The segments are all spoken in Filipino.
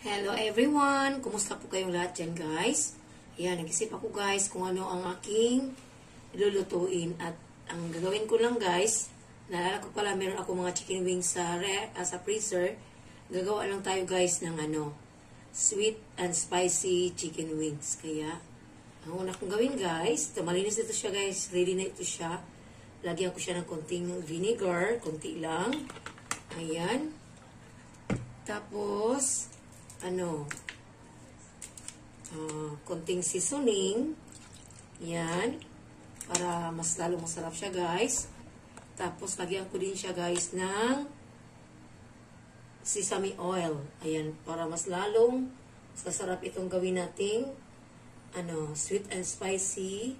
Hello everyone! Kumusta po kayong lahat dyan guys? Ayan, nag-isip ako guys kung ano ang aking lulutuin. At ang gagawin ko lang guys, naalala ko pala meron ako mga chicken wings sa freezer. Gagawa lang tayo guys ng sweet and spicy chicken wings. Kaya, ang una kong gawin guys, malinis ito siya guys, ready na ito siya. Lagyan ko siya ng konting vinegar, konti lang. Ayan. Tapos, konting seasoning. Yan. Para mas lalong masarap siya, guys. Tapos, lagyan ko din siya, guys, ng sesame oil. Ayan. Para mas lalong masarap itong gawin nating sweet and spicy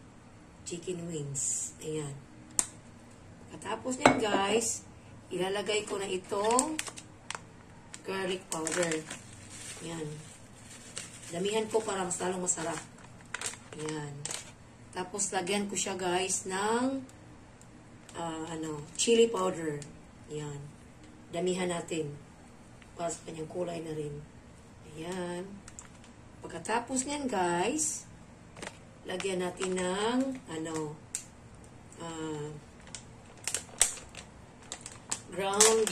chicken wings. Ayan. Katapos niyan, guys, ilalagay ko na itong garlic powder. Yan. Damihan ko para mas lalong masarap. Yan. Tapos, lagyan ko siya, guys, ng chili powder. Yan. Damihan natin. Para sa kanyang kulay na rin. Ayan. Pagkatapos niyan, guys, lagyan natin ng ground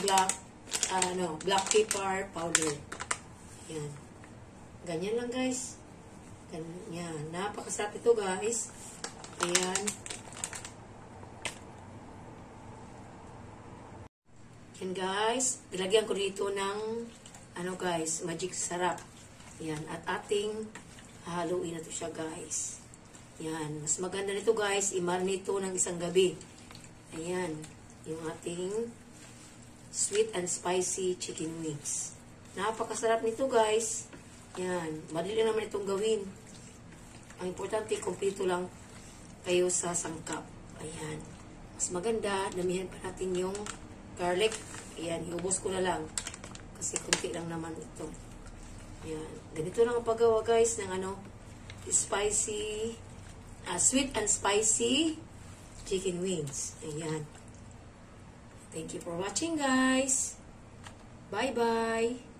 black pepper powder. Yan. Ganyan lang, guys. Ganyan. Napakasarap ito, guys. Ayan. Yan, guys. Ilagyan ko dito ng, guys, magic sarap. Yan. At ating haluin na ito siya, guys. Yan. Mas maganda nito, guys. I-marinate ito ng isang gabi. Ayan. Yung ating sweet and spicy chicken wings. Napakasarap nito, guys. Yan. Madali naman itong gawin. Ang importante, kumpleto lang kayo sa sangkap. Ayan. Mas maganda, damihan pa natin yung garlic. Ayan. Iubos ko na lang. Kasi kunti lang naman ito. Ayan. Ganito lang ang paggawa, guys, ng spicy, sweet and spicy chicken wings. Ayan. Thank you for watching, guys. Bye-bye.